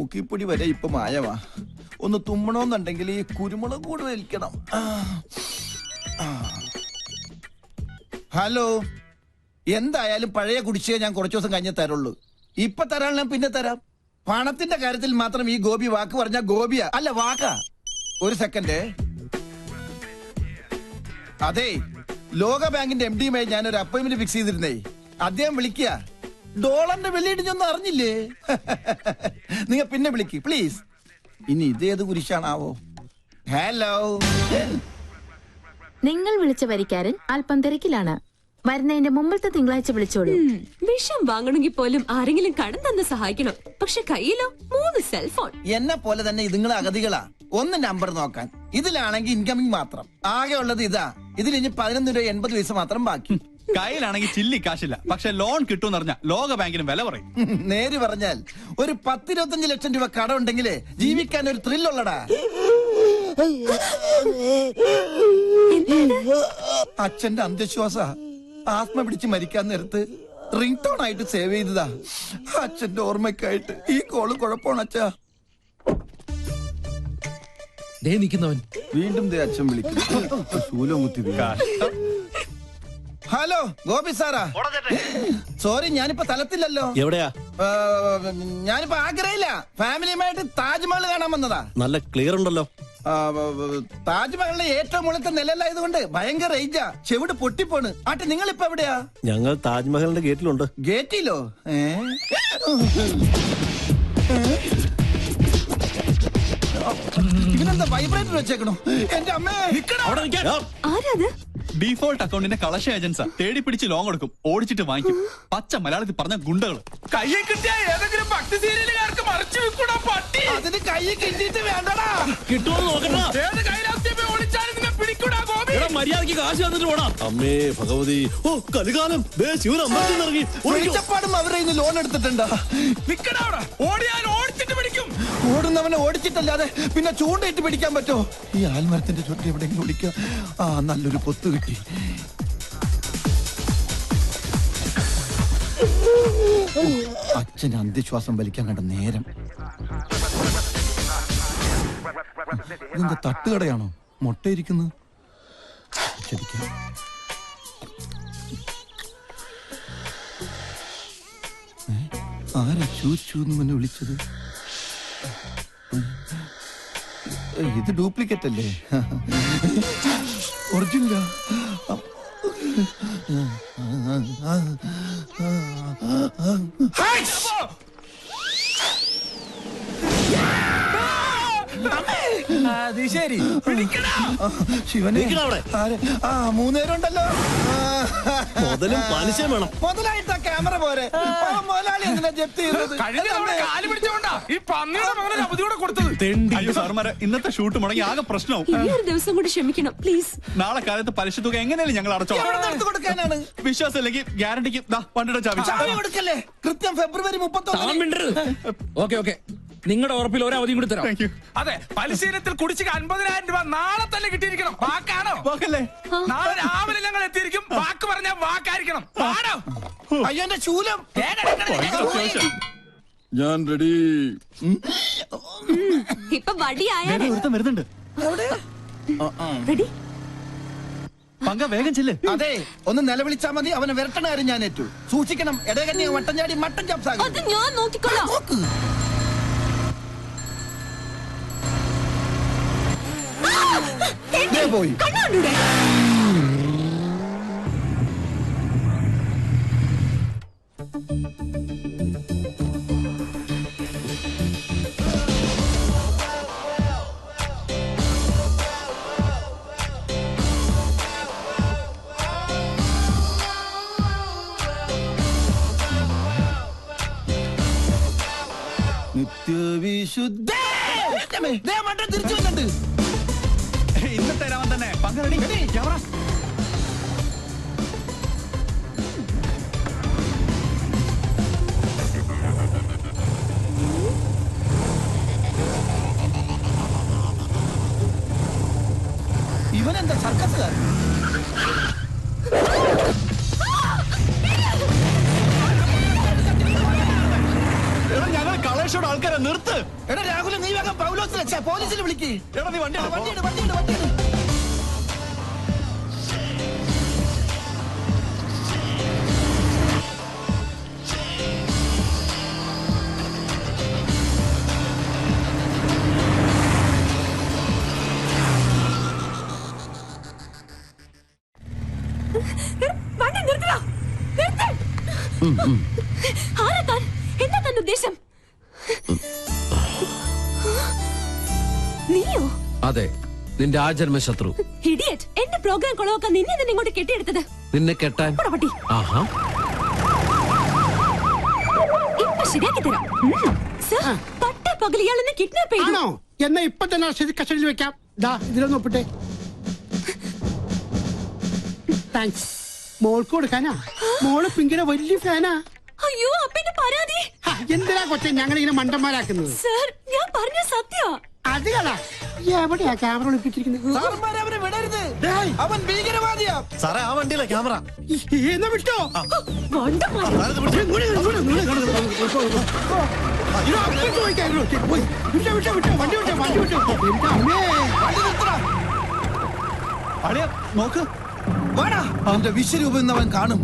മൂക്കിപ്പൊടി വരെ ഇപ്പൊ മായമാ. ഒന്ന് തുമ്മണമെന്നുണ്ടെങ്കിൽ ഈ കുരുമുളക് കൂടെ വലിക്കണം. ഹലോ, എന്തായാലും പഴയ കുടിശ്ശിക ഞാൻ കുറച്ചു ദിവസം കഴിഞ്ഞേ തരുള്ളൂ. ഇപ്പൊ തരാൻ ഞാൻ പിന്നെ തരാം. പണത്തിന്റെ കാര്യത്തിൽ മാത്രം ഈ ഗോപി വാക്ക് പറഞ്ഞ ഗോപിയാ അല്ല വാക്കാ. ഒരു സെക്കൻഡ്. അതെ, ലോക ബാങ്കിന്റെ MD-യുമായി ഞാനൊരു അപ്പോയിന്റ്മെന്റ് ഫിക്സ് ചെയ്തിരുന്നേ. അദ്ദേഹം വിളിക്കുക. ഡോളറിന്റെ വെള്ളിയിടിഞ്ഞൊന്നും അറിഞ്ഞില്ലേ? നിങ്ങൾ പിന്നെ വിളിക്ക് പ്ലീസ്. ഇനി ഇതേത് കുരിശാണാവോ? ഹലോ, നിങ്ങൾ വിളിച്ച വരിക്കാരൻ അല്പം തിരക്കിലാണ്. വരുന്നതിന്റെ മുമ്പത്തെ തിങ്കളാഴ്ച വിളിച്ചോളൂ. വിഷം വാങ്ങണമെങ്കിൽ പോലും ആരെങ്കിലും കടം തന്ന് സഹായിക്കണം. പക്ഷെ കയ്യിലോ 3 സെൽഫോൺ. എന്നെ പോലെ തന്നെ ഇതുങ്ങളെ അഗതികളാ. ഒന്ന് നമ്പർ നോക്കാൻ. ഇതിലാണെങ്കിൽ ഇൻകമിങ് മാത്രം. ആകെ ഉള്ളത് ഇതാ. ഇതിൽ ഇനി 11 രൂപ 80 പൈസ മാത്രം ബാക്കി. കയ്യിലാണെങ്കിൽ ചില്ലി കാശില്ല. പക്ഷെ ലോൺ കിട്ടുമെന്ന് പറഞ്ഞാൽ ലോക ബാങ്കിന് വില പറയും. നേര് പറഞ്ഞാൽ ഒരു 10-25 ലക്ഷം രൂപ കടം ഉണ്ടെങ്കിലേ ജീവിക്കാൻ ഒരു ത്രില്ലുള്ളടാ. അച്ഛന്റെ അന്ധവിശ്വാസ. ആത്മ പിടിച്ച് മരിക്കാൻ നേരത്ത് റിംഗ് ടോൺ ആയിട്ട് സേവ് ചെയ്തതാ. അച്ഛന്റെ ഓർമ്മയ്ക്കായിട്ട്. ഈ കോള് കുഴപ്പമാണ് അച്ഛാ. വീണ്ടും അച്ഛൻ വിളിക്കുന്നു. ശൂലം കുത്തി. Hello Gopi Sarah. സോറി, ഞാനിപ്പോ തലത്തില്ലല്ലോ. എവിടെയാ? ഞാനിപ്പോ ആഗ്രയില്ല. ഫാമിലിയുമായിട്ട് താജ്മഹൽ കാണാൻ വന്നതാ. നല്ല ക്ലിയർ ഉണ്ടല്ലോ. താജ്മഹലിന്റെ ഏറ്റവും മുകളിലത്തെ നിലയിലായതുകൊണ്ട് ഭയങ്കര റേഞ്ചാ. ചെവിട് പൊട്ടിപ്പോണ്. ആട്ടെ, നിങ്ങളിപ്പോ എവിടെയാ? ഞങ്ങൾ താജ്മഹലിന്റെ ഗേറ്റിലുണ്ട്. ഗേറ്റിലോ? ഇവനെന്താ വൈബ്രേറ്റർ വെച്ചേക്കണോ? എന്റെ അമ്മേ. ആരാത്? ഡീഫോൾട്ട് അക്കൗണ്ടിന്റെ കളക്ഷൻ ഏജൻസാ. തേടി പിടിച്ച് ലോൺ കൊടുക്കും, ഓടിച്ചിട്ട് വാങ്ങിക്കും. പച്ച മലയാളത്തിൽ പറഞ്ഞ ഗുണ്ടകള്. കയ്യെ കിട്ടിയ ഏതെങ്കിലും ഭക്തി സീരിയലുകാർക്ക് മറിച്ചു വെക്കൂടാ പട്ടി. അതിന് കൈ കിട്ടിയിട്ട് വേണ്ടടാ. കിട്ടുമോ നോക്കണ്ട. ഏത് കൈലാസ്യമേ ഒളിച്ചാലും നിന്നെ പിടിക്കൂടാ ഗോപി. മര്യാദക്ക് കാശ് തന്നിട്ട് പോടാം. അമ്മേ ഭഗവതി. ഓ കലികാലം. ശിവൻ അമ്പലത്തിൽ ഇറങ്ങി. വെളിച്ചപ്പാടും അവരെ ഇന്ന് ലോൺ എടുത്തിട്ടുണ്ടാ. നിക്കടാ അവിടെ. ഓടിയാൽ ഓടിച്ചിട്ട് പിടിക്കും. ഓടുന്നവനെ ഓടിച്ചിട്ടല്ലാതെ പിന്നെ ചൂണ്ടയിട്ട് പിടിക്കാൻ പറ്റോ? ഈ ആൽമരത്തിന്റെ ചുറ്റി എവിടെയെങ്കിലും വിളിക്കാം. നല്ലൊരു പൊത്ത് കിട്ടി. അച്ഛന് അന്ത്യശ്വാസം വലിക്കാൻ കണ്ട നേരം. ഇതെന്താ തട്ടുകടയാണോ? മുട്ടയിരിക്കുന്നത്. ശരിക്കും ആരാ ചൂന്ന് മുന്നെ വിളിച്ചത്? ഇത് ഡ്യൂപ്ലിക്കേറ്റ് അല്ലേ? ഒറിജിനലാ? ശരി, ശിവനെ. മൂന്നേരം ഉണ്ടല്ലോ. മുതലും പലിശയും വേണം. മുതലായിട്ട് ക്യാമറ പോരെ. മുതലാളി എന്തിനാ ജപ്തി ചെയ്തത്? കാല് പിടിച്ചോണ്ടാ ഈ പന്നിയുടെ മകനെ അവധിയോടെ കൊടുത്തത്. അയ്യോ സാർമാരെ, ഇന്നത്തെ ഷൂട്ട് മുടങ്ങി ആകെ പ്രശ്നവും. ഇനി ഒരു ദിവസം കൂടി ക്ഷമിക്കണം പ്ലീസ്. നാളെ കാലത്ത് പലിശ തുക എങ്ങനെയാലും ഞങ്ങൾ അടച്ചോളാം. കൊടുക്കാനാണ് വിശ്വാസം ഇല്ലെങ്കിൽ ഗ്യാരണ്ടിക്ക് വണ്ടിയുടെ ചാവി കൊടുക്കല്ലേ? കൃത്യം ഫെബ്രുവരി 31. നിങ്ങളുടെ ഉറപ്പിൽ ഒരു അവധിയും കൂടി തരാം. അതെ, പരിശീലനത്തിൽ കുടിശ്ശിക 50,000 രൂപ നാളെ തന്നെ കിട്ടിയിരിക്കണം. വാക്കാണോ? വാക്കല്ലേ? നാളെ രാവിലെ ഞങ്ങൾ എത്തിയിരിക്കും. വാക്ക് പറഞ്ഞാൽ വാക്കായിരിക്കണം. ആണോ? അയ്യോ എന്റെ ശൂലം. ഞാൻ റെഡി. ഇപ്പൊ വടിയായാലേ. വരുന്നുണ്ട്. റെഡി? പങ്ക വേഗം ചെല്ല്. അതെ, ഒന്ന് നിലവിളിച്ചാ മതി. അവനെ വിരട്ടണ കാര്യം ഞാൻ ഏറ്റു. സൂക്ഷിക്കണം. ഇടകന്നി വട്ടം ചാടി മട്ടൻ ചാപ്സാകും. അത് ഞാൻ നോക്കിക്കൊള്ളാം. പോയി. കണ്ണാണ്ടൂടെ? നിത്യവിശുദ്ധ തിരിച്ചു വന്നിട്ട് ഇന്നത്തെ രാമൻ തന്നെ. പങ്ക റെഡി. ക്യാമറ. ഇവനെന്താ സർക്കസുകാരൻ? ഞങ്ങൾ കളേഷോട് ആൾക്കാരെ നിർത്ത. നിർത്ത്. എടാ രാഹുൽ, നീ വേഗം പൗലോസിനെ പോലീസിനെ വിളിക്ക്. എടാ നീ വണ്ടി എടുക്ക്. വണ്ടിയുടെ വണ്ടി നിർത്തടാ. നിർത്ത്. ആരാ താൻ? എന്താ തന്റെ ഉദ്ദേശം? നീയോ? അതെ, നിന്റെ ആജന്മ ശത്രു. ഇഡിയറ്റ്. എന്റെ പ്രോഗ്രാം കൊളവാക്കാൻ നിന്നെ തന്നെ ഇങ്ങോട്ട് കെട്ടിയെടുത്തത്. നിന്നെ കെട്ടാൻ? പോടാ പട്ടി. ആഹാ, ഇപ്പൊ ശരിയാക്കി തരാം. സർ, പട്ടേ പകൽ ഇയാളെന്നെ കിഡ്നാപ്പ് ചെയ്തു. ആണോ? എന്നാ ഇപ്പൊ തന്നെ കസ്റ്റഡിയിൽ വെക്കാം. ദാ ഇതിലൊന്ന് ഒപ്പിട്ടെ. താങ്ക്സ്. മോൾക്ക് കൊടുക്കാനാ? മോള് പിങ്കിയുടെ വലിയ ഫാനാ. അയ്യോ, അപ്പന്റെ പരാതി. എന്തിനാ കൊച്ചെ ഞങ്ങളിങ്ങനെ മണ്ടന്മാരാക്കുന്നത്? സർ, ഞാൻ പറഞ്ഞ സത്യ. അത് കളാ. എവിടെയാ ക്യാമറ ഒളിപ്പിച്ചിരിക്കുന്നത്? സാറന്മാരെ അവനെ വിടരുത്. അവൻ ഭീകരവാദിയാ. സാറേ, ആ വണ്ടിയിലെ ക്യാമറ. എന്നാ വിട്ടോ. വണ്ടന്മാര്. അളിയ നോക്ക്. വാടാ, അവന്റെ വിശ്വരൂപം ഇന്ന് അവൻ കാണും.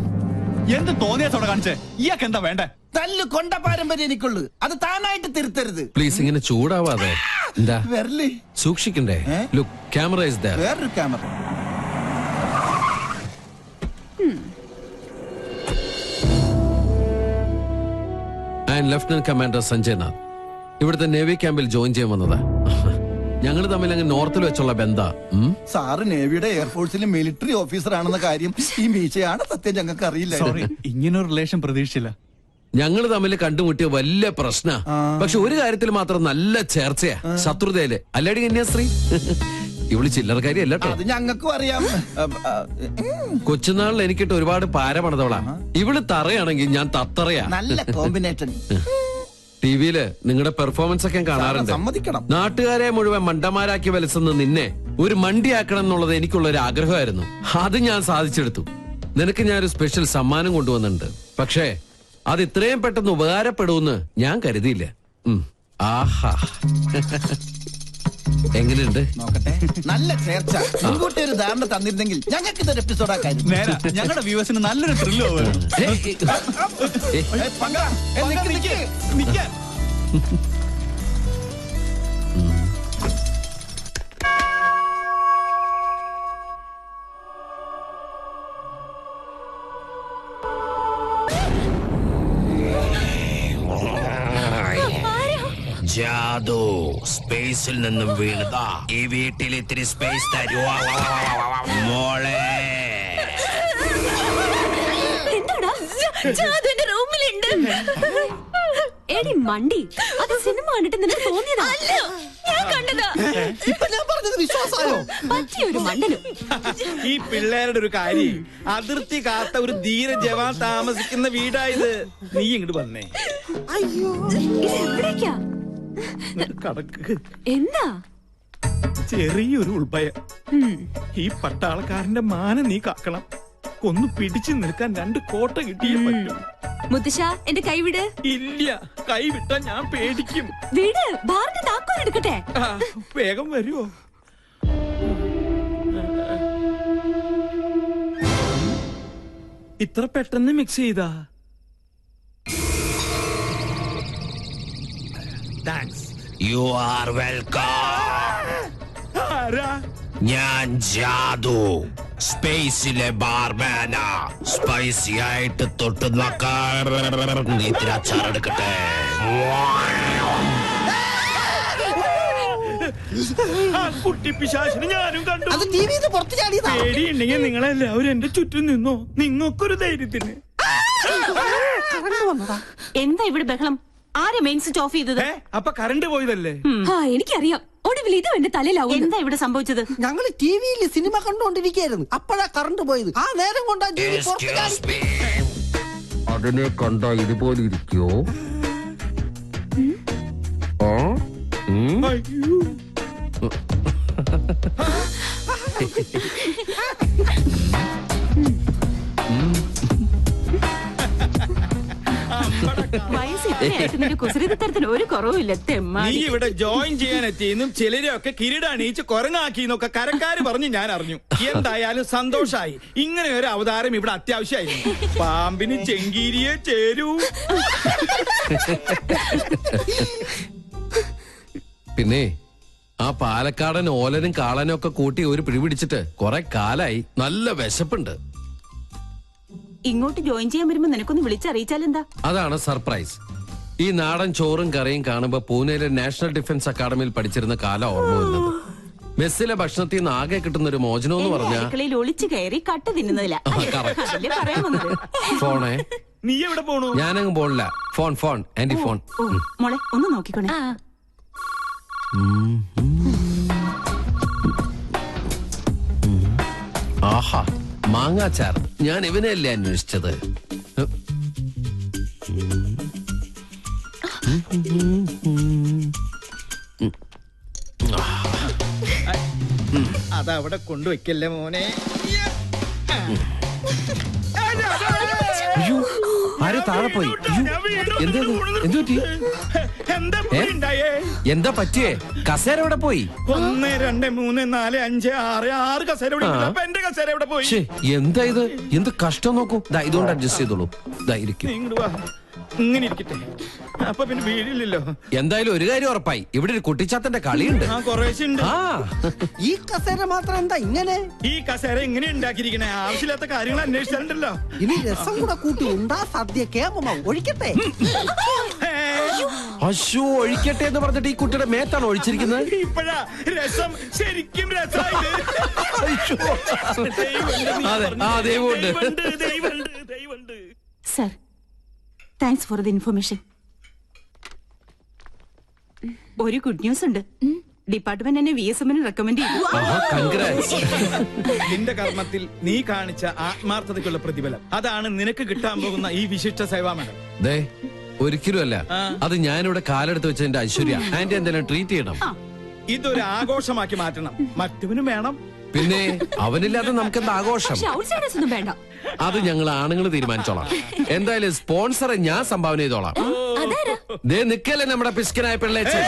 എന്ത് തോന്നിയാസോടെ കാണിച്ചേ? ഇയാൾക്ക് എന്താ വേണ്ടേ? തല്ല് കൊണ്ട പാരമ്പര്യം എനിക്കുള്ളു. അത് താനായിട്ട് തിരുത്തരുത്. പ്ലീസ് ഇങ്ങനെ ചൂടാവാതെ. എന്താ വരല് സൂക്ഷിക്കണ്ടേ? Look, camera is there. വേറൊരു camera. And lieutenant commander Sanjay Nath ഇവിടുത്തെ നേവി ക്യാമ്പിൽ ജോയിൻ ചെയ്യാൻ വന്നതാ. ഞങ്ങൾ തമ്മിൽ അങ്ങ് നോർത്തിൽ വെച്ചുള്ള ബന്ധാ. സാറ് നേവിയുടെ എയർഫോഴ്സിലെ മിലിറ്ററി ഓഫീസർ ആണെന്ന കാര്യം ഈ മീശയാണ് സത്യം ഞങ്ങൾക്ക് അറിയില്ല. സോറി, ഇങ്ങനൊരു റിലേഷൻ പ്രതീക്ഷിച്ചില്ല. ഞങ്ങൾ തമ്മിൽ കണ്ടുമുട്ടിയ വലിയ പ്രശ്ന. പക്ഷെ ഒരു കാര്യത്തിൽ മാത്രം നല്ല ചേർച്ചയാ, ശത്രുതയില്. അല്ലേടി കന്യാസ്ത്രീ? ഇവള് ചില്ലറക്കാരി അല്ല കേട്ടോ. അത് ഞങ്ങൾക്കും അറിയാം. കൊച്ചുനാളിൽ എനിക്കിട്ട് ഒരുപാട് പാര പണിതവളാ. ഇവള് തറയാണെങ്കിൽ ഞാൻ തത്തറയാ. നല്ല കോമ്പിനേഷൻ. ടിവിയില് നിങ്ങളുടെ പെർഫോമൻസ് ഒക്കെ കാണാറുണ്ട്. സമ്മതിക്കണം. നാട്ടുകാരെ മുഴുവൻ മണ്ടന്മാരാക്കി വലിച്ചെന്ന് നിന്നെ ഒരു മണ്ടിയാക്കണം എന്നുള്ളത് എനിക്കുള്ള ഒരു ആഗ്രഹമായിരുന്നു. അത് ഞാൻ സാധിച്ചെടുത്തു. നിനക്ക് ഞാനൊരു സ്പെഷ്യൽ സമ്മാനം കൊണ്ടുവന്നിട്ടുണ്ട്. പക്ഷേ അത് ഇത്രയും പെട്ടെന്ന് ഉപകാരപ്പെടുമെന്ന് ഞാൻ കരുതിയില്ല. ആഹാ, എങ്ങനെയുണ്ട്? നോക്കട്ടെ. നല്ല ചേർച്ച. മുൻകൂട്ടി ഒരു ധാരണ തന്നിരുന്നെങ്കിൽ ഞങ്ങൾക്ക് ഇതൊരു എപ്പിസോഡാക്കായിരുന്നു. നേരാ, ഞങ്ങളുടെ വ്യൂവേഴ്സിന് നല്ലൊരു ത്രില്ലോ. ജാദു സ്പേസിൽ നിന്നും വീണതാ. ഈ വീട്ടിൽ ഇത്തിരി സ്പേസ് തരുവോ മോളെ? എന്താടാ? ജാദുവിന്റെ റൂമിലുണ്ട്. എടി മണ്ടി, അത് സിനിമ കണ്ടിട്ട് നിനക്ക് തോന്നിയതാ? ഞാൻ കണ്ടതാ. ഇപ്പൊ ഞാൻ പറഞ്ഞത് വിശ്വാസമായോ? പറ്റിയൊരു മണ്ടനും. ഈ പിള്ളേരുടെ ഒരു കാര്യം, അതിർത്തി കാത്ത ഒരു ധീര ജവാൻ താമസിക്കുന്ന വീടായത്. നീ ഇങ്ങോട്ട് വന്നേ. ഇത് എവിടേക്കാ? കടക്ക്. എന്താ? ചെറിയൊരു ഉൾഭയം. ഈ പട്ടാളക്കാരന്റെ മാനം നീ കാക്കണം. ഒന്ന് പിടിച്ചു നിൽക്കാൻ 2 കോട്ട കിട്ടിയേ പറ്റും. മുത്തശ്ശ, എന്റെ കൈവിട്. ഇല്ല, കൈവിട്ടാ ഞാൻ പേടിക്കും. വീട് ബാറിന്റെ താക്കോൽ എടുക്കട്ടെ. വേഗം വരുവോ? ഇത്ര പെട്ടെന്ന് മിക്സ് ചെയ്താ? താങ്ക്സ്. You are welcome. ആരാ? ഞാൻ ജാദു, സ്പേസിലെ ബാർമാന. സ്പൈസി ആയിട്ട് തൊട്ട് നോക്കാൻ ഇത്തിരി അച്ചാറെടുക്കട്ടെ. കുട്ടി പിശാചിനെ ഞാനും കണ്ടു. അത് ടിവിന്ന് പുറത്ത് ചാടിയതാ. പേടിയുണ്ടെങ്കിൽ നിങ്ങളെല്ലാവരും എന്റെ ചുറ്റും നിന്നോ. നിങ്ങൾക്കൊരു ധൈര്യത്തിന്. എന്താ ഇവിടെ ബഹളം? ആരെ മെയിൻ സ്വിച്ച് ഓഫ് ചെയ്തത്? അപ്പൊ കറണ്ട് പോയതല്ലേ? എനിക്കറിയാം. ഒടുവിൽ ഇത് എന്റെ തലയിലാവും. എന്താ ഇവിടെ സംഭവിച്ചത്? ഞങ്ങൾ ടിവിയിൽ സിനിമ കണ്ടോണ്ടിരിക്കായിരുന്നു. അപ്പോഴാ കറണ്ട് പോയത്. ആ നേരം കൊണ്ടാ ടിവി പുറത്ത് ചാടി. അതിനെ കണ്ട ഇതുപോലെ ഇരിക്കോ? അയ്യോ. വയസ്സ് ഇത്രയായിട്ട് നിന്റെ കുസൃതിത്തരത്തിന് ഒരു കുറവുമില്ല നീ തെമ്മാടി. ഇവിടെ ജോയിൻ ചെയ്യാൻ എത്തിയെന്നും ചിലരെയൊക്കെ കിരീടണീച്ച് കൊരങ്ങാക്കിന്നൊക്കെ കരക്കാര് പറഞ്ഞ് ഞാൻ അറിഞ്ഞു. എന്തായാലും സന്തോഷായി. ഇങ്ങനെ ഒരു അവതാരം ഇവിടെ അത്യാവശ്യമായിരുന്നു. പാമ്പിന് ചെങ്കീരിയെ ചേരൂ. പിന്നെ ആ പാലക്കാടൻ ഓലനും കാളനും ഒക്കെ കൂട്ടി ഒരു പിടിപിടിച്ചിട്ട് കുറെ കാലായി. നല്ല വിശപ്പുണ്ട്. ഇങ്ങോട്ട് ജോയിൻ ചെയ്യാൻ വരുമ്പോ നിനക്കൊന്ന് വിളിച്ചറിയിച്ചാലെന്താ? അതാണ് സർപ്രൈസ്. ഈ നാടൻ ചോറും കറിയും കാണുമ്പോ പൂനെയിലെ നാഷണൽ ഡിഫൻസ് അക്കാദമിയിൽ പഠിച്ചിരുന്ന കാലം ഓർമ്മ വരുന്നത്. മെസ്സിലെ ഭക്ഷണത്തിൽ നിന്ന് ആകെ കിട്ടുന്ന ഒരു മോചനം എന്ന് പറഞ്ഞാൽ അടുക്കളയിൽ ഒളിച്ചു കയറി കട്ട് തിന്നുന്നതില്ല. അതല്ലേ പറയാൻ വന്നത്. ഫോണേ. നീ എവിടെ പോണു? ഞാനങ്ങ് പോണില്ല. Phone aunty phone. മോളെ ഒന്ന് നോക്കിക്കോണേ. ആഹാ, മാങ്ങാച്ചാർ. ഞാൻ ഇവനെയല്ലേ അന്വേഷിച്ചത്. അതവിടെ കൊണ്ടുവയ്ക്കല്ലേ മോനെ. അയ്യോ, ആരോ താഴെ പോയി. എന്താ പറ്റി? എന്താ പറ്റിയേ? കസേര എവിടെ പോയി? 1 2 3 4 5 6 6 കസേര ഇവിടെ ഉണ്ട്. അപ്പൊ എന്റെ കസേര എവിടെ പോയി? ശ്ശേ, എന്താ ഇത്? എന്ത് കഷ്ടം നോക്കൂ. ദാ ഇതുകൊണ്ട് അഡ്ജസ്റ്റ് ചെയ്തോളൂ. ദാ ഇരിക്കും. നീ ഇങ്ങോട്ട് വാ. ഇങ്ങനെ ഇരിക്കട്ടെ. അപ്പൊ പിന്നെ വീടില്ലല്ലോ. എന്തായാലും ഒരു കാര്യം ഉറപ്പായി, ഇവിടെ ഒരു കുട്ടിച്ചാത്തന്റെ കളിയുണ്ട്. ആ കുറേശ്ശുണ്ട്. ആ, ഈ കസേര മാത്രം എന്താ ഇങ്ങനെ? ഈ കസേര എങ്ങനെ ഉണ്ടാക്കിയിരിക്കണേ? ആവശ്യമില്ലാത്ത കാര്യങ്ങൾ അന്വേഷിച്ചിട്ടുണ്ടല്ലോ. ഇനി രസം കൂടെ കൂട്ടി ഉണ്ടാ സദ്യ കേമ ഒഴിക്കട്ടെ. അശോ, ഒഴിക്കട്ടെ എന്ന് പറഞ്ഞിട്ട് ഈ കുട്ടിയുടെ മേത്താണ് ഒഴിച്ചിരിക്കുന്നത്. ഇപ്പഴാ രസം ശരിക്കും രസമായത്. അതെ, ആ ദൈവമുണ്ട്. ദൈവമുണ്ട്. Sir, thanks for the information. ഒരു ഗുഡ് ന്യൂസ് ഉണ്ട്. ഡിപ്പാർട്ട്മെന്റ് എന്നെ VSM റെക്കമെൻഡ് ചെയ്തു. കൺഗ്രാറ്റ്സ്. നിന്റെ കർമ്മത്തിൽ നീ കാണിച്ച ആത്മാർത്ഥതയ്ക്കുള്ള പ്രതിഫലം അതാണ് നിനക്ക് കിട്ടാൻ പോകുന്ന ഈ വിശിഷ്ട സേവാമേള. ദേ, ഒരിക്കലും അല്ല. അത് ഞാനിവിടെ കാലെടുത്ത് വെച്ചതിന്റെ ഐശ്വര്യ. ആന്റി എന്തെങ്കിലും ട്രീറ്റ് ചെയ്യണം. ഇതൊരു ആഘോഷമാക്കി മാറ്റണം. മറ്റവനും വേണം. പിന്നെ അവനില്ലാതെ നമുക്കെന്താ ആഘോഷം? ഔട്ട്സൈഡേഴ്സ് ഒന്നും വേണ്ട. അത് ഞങ്ങൾ ആണുങ്ങൾ തീരുമാനിച്ചോളാം. എന്തായാലും സ്പോൺസറെ ഞാൻ സംഭാവന ചെയ്തോളാം. ദേ നിക്കല്ലേ നമ്മുടെ പിസ്കനായ പിള്ളേച്ചൻ.